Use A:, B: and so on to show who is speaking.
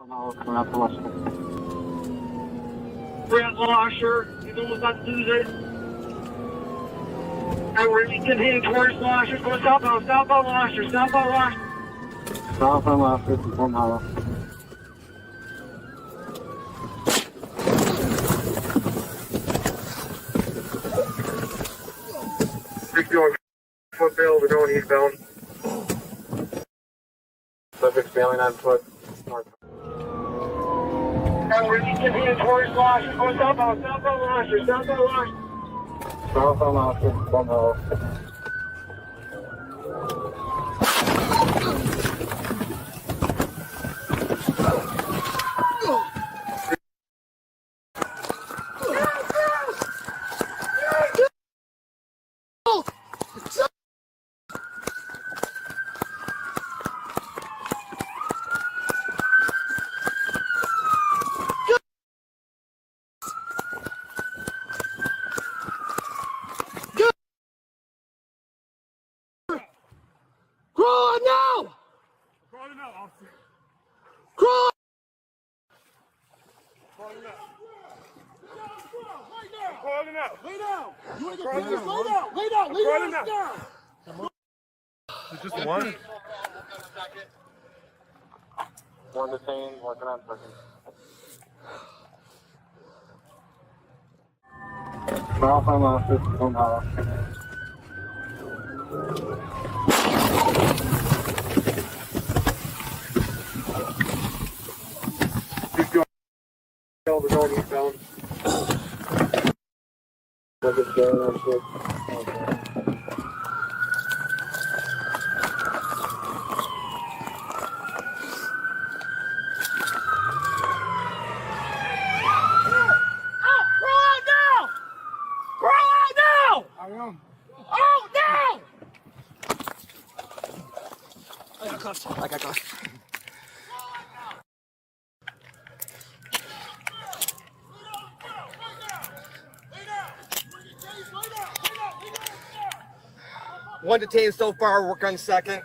A: Coming out to Washington.
B: Brent Losher, he's almost about to lose it. And we're continuing towards Losher. Go southbound, southbound Losher, southbound Losher.
A: Southbound Losher, from Hollow.
B: Foot bill, we're going eastbound.
A: Subject failing on foot. North.
B: And we're continuing towards Losher. Go southbound, southbound Losher, southbound Losher.
A: Southbound Losher, from Hollow.
C: Crawl now!
B: Crawling out, officer.
C: Crawl!
B: Crawling out. Crawling out.
C: Lay down! You want to get
B: Crawling
C: pictures?
B: out.
C: Lay down! Lay down! Lay
B: Crawling
C: down!
B: out.
C: Down!
B: It's just one.
A: One detained, working on person. Southbound Losher, from Hollow.
B: Keep going. We're going eastbound.
A: Subject failing on foot.
C: I am. Oh, no! I got cuffs. I got cuffs. One detained so far, work on second.